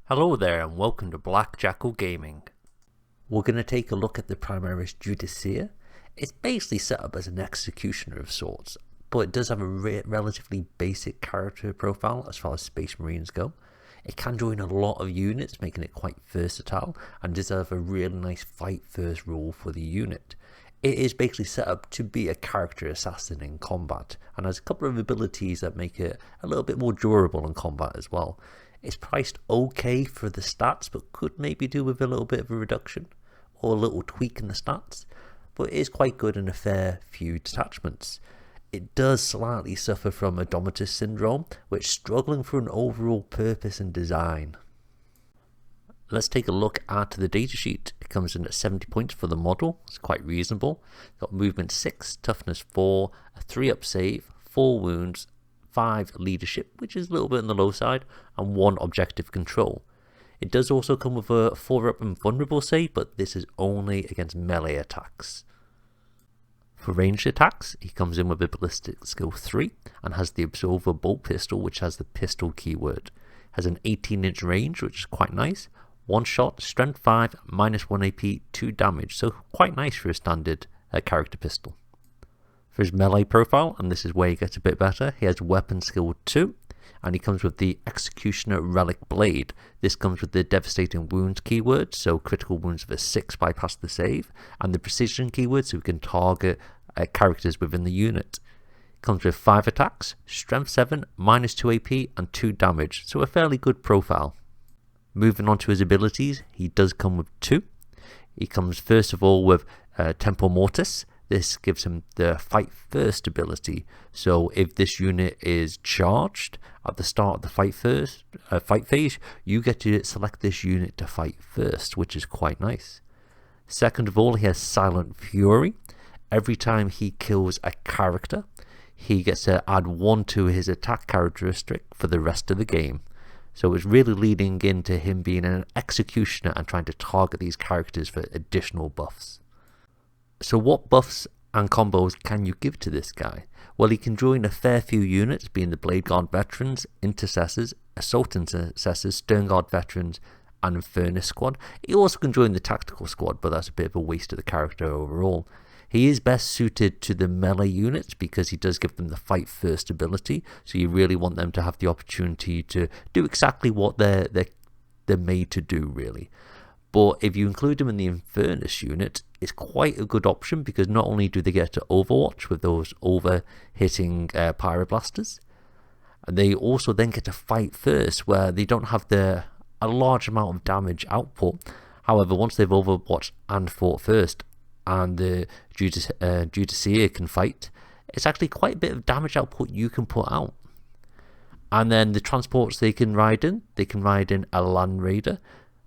Hello there and welcome to Black Jackal Gaming. We're going to take a look at the Primaris Judiciar. It's basically set up as an executioner of sorts, but it does have a relatively basic character profile as far as Space Marines go. It can join a lot of units, making it quite versatile, and does have a really nice fight first rule for the unit. It is basically set up to be a character assassin in combat, and has a couple of abilities that make it a little bit more durable in combat as well. It's priced okay for the stats, but could maybe do with a little bit of a reduction or a little tweak in the stats, but it is quite good in a fair few detachments. It does slightly suffer from Odometer syndrome, which is struggling for an overall purpose and design. Let's take a look at the datasheet. It comes in at 70 points for the model. It's quite reasonable. Got movement 6, toughness 4, a 3-up save, 4 wounds, 5 leadership, which is a little bit on the low side, and 1 objective control. It does also come with a 4-up and vulnerable save, but this is only against melee attacks. For ranged attacks, he comes in with a ballistic skill 3 and has the Absorber bolt pistol, which has the pistol keyword. Has an 18-inch range, which is quite nice. 1 shot, strength 5, minus 1 AP, 2 damage, so quite nice for a standard character pistol. For his melee profile, and this is where he gets a bit better, he has weapon skill 2, and he comes with the Executioner Relic Blade. This comes with the Devastating Wounds keyword, so critical wounds of a 6 bypass the save, and the Precision keyword, so we can target characters within the unit. Comes with 5 attacks, strength 7, minus 2 AP, and 2 damage, so a fairly good profile. Moving on to his abilities, he does come with 2. He comes first of all with Tempo Mortis. This gives him the fight first ability, so if this unit is charged at the start of the fight phase, you get to select this unit to fight first, which is quite nice. Second of all, he has Silent Fury. Every time he kills a character, he gets to add 1 to his attack characteristic for the rest of the game. So it's really leading into him being an executioner and trying to target these characters for additional buffs. So what buffs and combos can you give to this guy? Well, he can join a fair few units, being the Blade Guard Veterans, Intercessors, Assault Intercessors, Stern Guard Veterans, and Furnace Squad. He also can join the Tactical Squad, but that's a bit of a waste of the character overall. He is best suited to the melee units because he does give them the fight first ability, so you really want them to have the opportunity to do exactly what they're made to do, really. But if you include them in the Infernus unit, it's quite a good option because not only do they get to Overwatch with those over-hitting Pyroblasters, they also then get to fight first where they don't have a large amount of damage output. However, once they've Overwatched and fought first, and the Judiciar can fight, it's actually quite a bit of damage output you can put out. And then the transports they can ride in a Land Raider,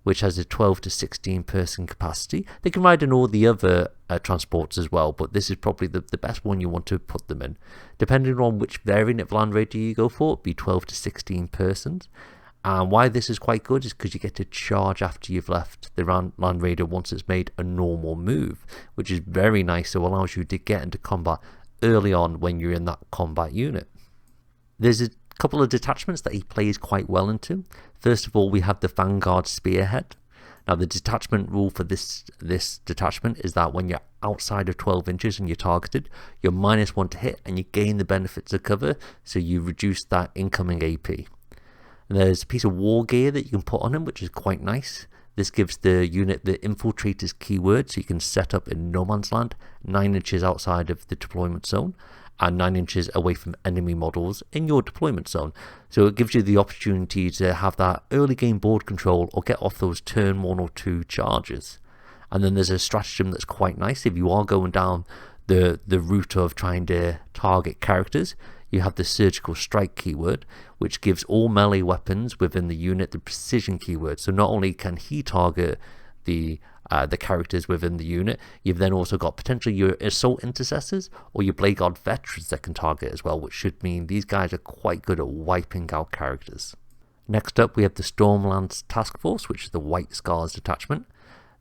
which has a 12 to 16 person capacity. They can ride in all the other transports as well, but this is probably the best one you want to put them in. Depending on which variant of Land Raider you go for, it'd be 12 to 16 persons. And why this is quite good is because you get to charge after you've left the Land Raider once it's made a normal move, which is very nice, so it allows you to get into combat early on when you're in that combat unit. There's a couple of detachments that he plays quite well into. First of all, we have the Vanguard Spearhead. Now, the detachment rule for this detachment is that when you're outside of 12 inches and you're targeted, you're minus 1 to hit and you gain the benefits of cover, so you reduce that incoming AP. And there's a piece of war gear that you can put on him, which is quite nice. This gives the unit the Infiltrator's keyword, so you can set up in no man's land, 9 inches outside of the deployment zone, and 9 inches away from enemy models in your deployment zone. So it gives you the opportunity to have that early game board control or get off those turn 1 or 2 charges. And then there's a stratagem that's quite nice. If you are going down the route of trying to target characters, you have the Surgical Strike keyword, which gives all melee weapons within the unit the Precision keyword. So not only can he target the characters within the unit, you've then also got potentially your Assault Intercessors or your Blade Guard Veterans that can target as well, which should mean these guys are quite good at wiping out characters. Next up, we have the Stormlance Task Force, which is the White Scars detachment.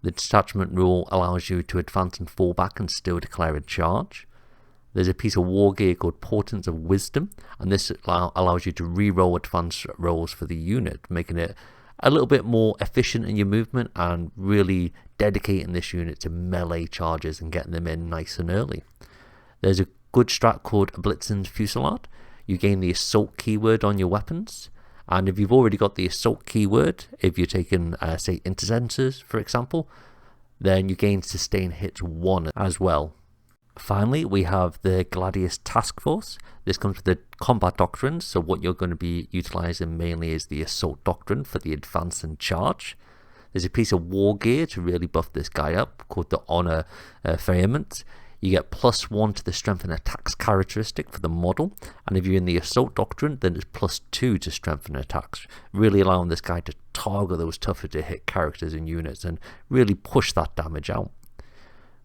The detachment rule allows you to advance and fall back and still declare a charge. There's a piece of war gear called Portents of Wisdom, and this allows you to re-roll advanced rolls for the unit, making it a little bit more efficient in your movement and really dedicating this unit to melee charges and getting them in nice and early. There's a good strat called Blitzen's Fusillade. You gain the assault keyword on your weapons, and if you've already got the assault keyword, if you're taking say intercessors for example, then you gain sustain hits 1 as well. Finally, we have the Gladius Task Force. This comes with the combat doctrines, so what you're going to be utilizing mainly is the assault doctrine for the advance and charge. There's a piece of war gear to really buff this guy up called the Honor Firmament. You get +1 to the strength and attacks characteristic for the model, and if you're in the assault doctrine, then it's +2 to strength and attacks, really allowing this guy to target those tougher to hit characters and units and really push that damage out.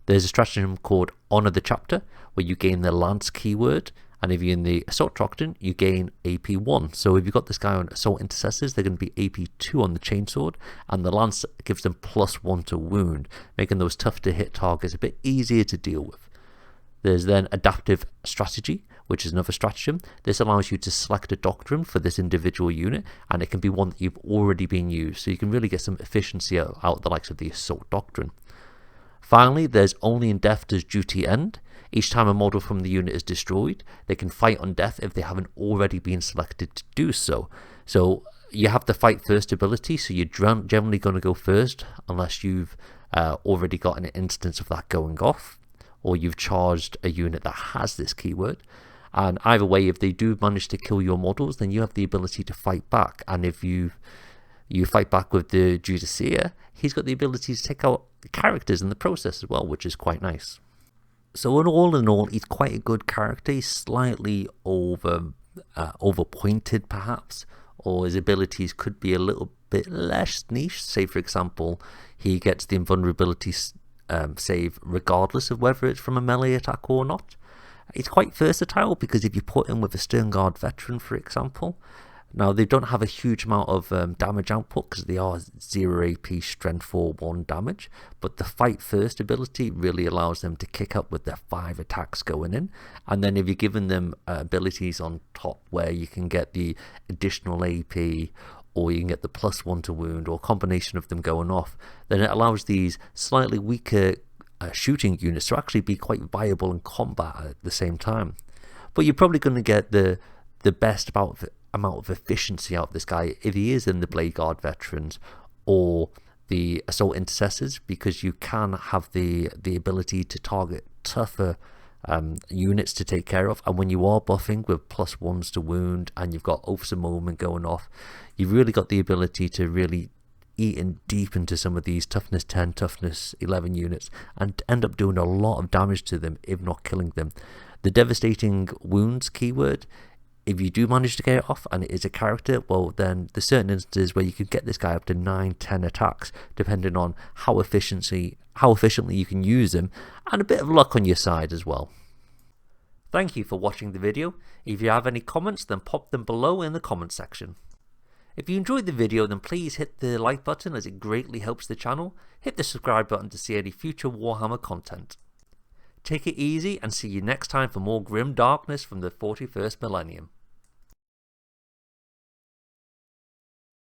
There's a stratagem called Honor the Chapter, where you gain the Lance keyword, and if you're in the Assault Doctrine, you gain AP 1. So if you've got this guy on Assault Intercessors, they're going to be AP 2 on the Chainsword, and the Lance gives them +1 to wound, making those tough to hit targets a bit easier to deal with. There's then Adaptive Strategy, which is another stratagem. This allows you to select a doctrine for this individual unit, and it can be one that you've already been used, so you can really get some efficiency out of the likes of the Assault Doctrine. Finally, there's Only in Death Does Duty End. Each time a model from the unit is destroyed, they can fight on death if they haven't already been selected to do so. So you have the fight first ability, so you're generally going to go first unless you've already got an instance of that going off, or you've charged a unit that has this keyword. And either way, if they do manage to kill your models, then you have the ability to fight back. And if you fight back with the Judiciar, he's got the ability to take out characters in the process as well, which is quite nice. So in all, he's quite a good character. He's slightly overpointed perhaps, or his abilities could be a little bit less niche. Say for example, he gets the invulnerability save regardless of whether it's from a melee attack or not. It's quite versatile because if you put him with a Stern Guard veteran for example, now they don't have a huge amount of damage output because they are 0 AP strength 4 1 damage, but the fight first ability really allows them to kick up with their 5 attacks going in, and then if you're giving them abilities on top where you can get the additional AP, or you can get the +1 to wound, or a combination of them going off, then it allows these slightly weaker shooting units to actually be quite viable in combat at the same time. But you're probably going to get the best amount of efficiency out of this guy if he is in the Blade Guard veterans or the Assault Intercessors, because you can have the ability to target tougher units to take care of, and when you are buffing with +1s to wound and you've got Oaths of Moment going off, you've really got the ability to really eat in deep into some of these toughness 10, toughness 11 units and end up doing a lot of damage to them, if not killing them. The Devastating Wounds keyword, if you do manage to get it off and it is a character, well then there's certain instances where you could get this guy up to 9-10 attacks depending on how efficiently you can use him, and a bit of luck on your side as well. Thank you for watching the video. If you have any comments, then pop them below in the comment section. If you enjoyed the video, then please hit the like button as it greatly helps the channel. Hit the subscribe button to see any future Warhammer content. Take it easy and see you next time for more grim darkness from the 41st millennium.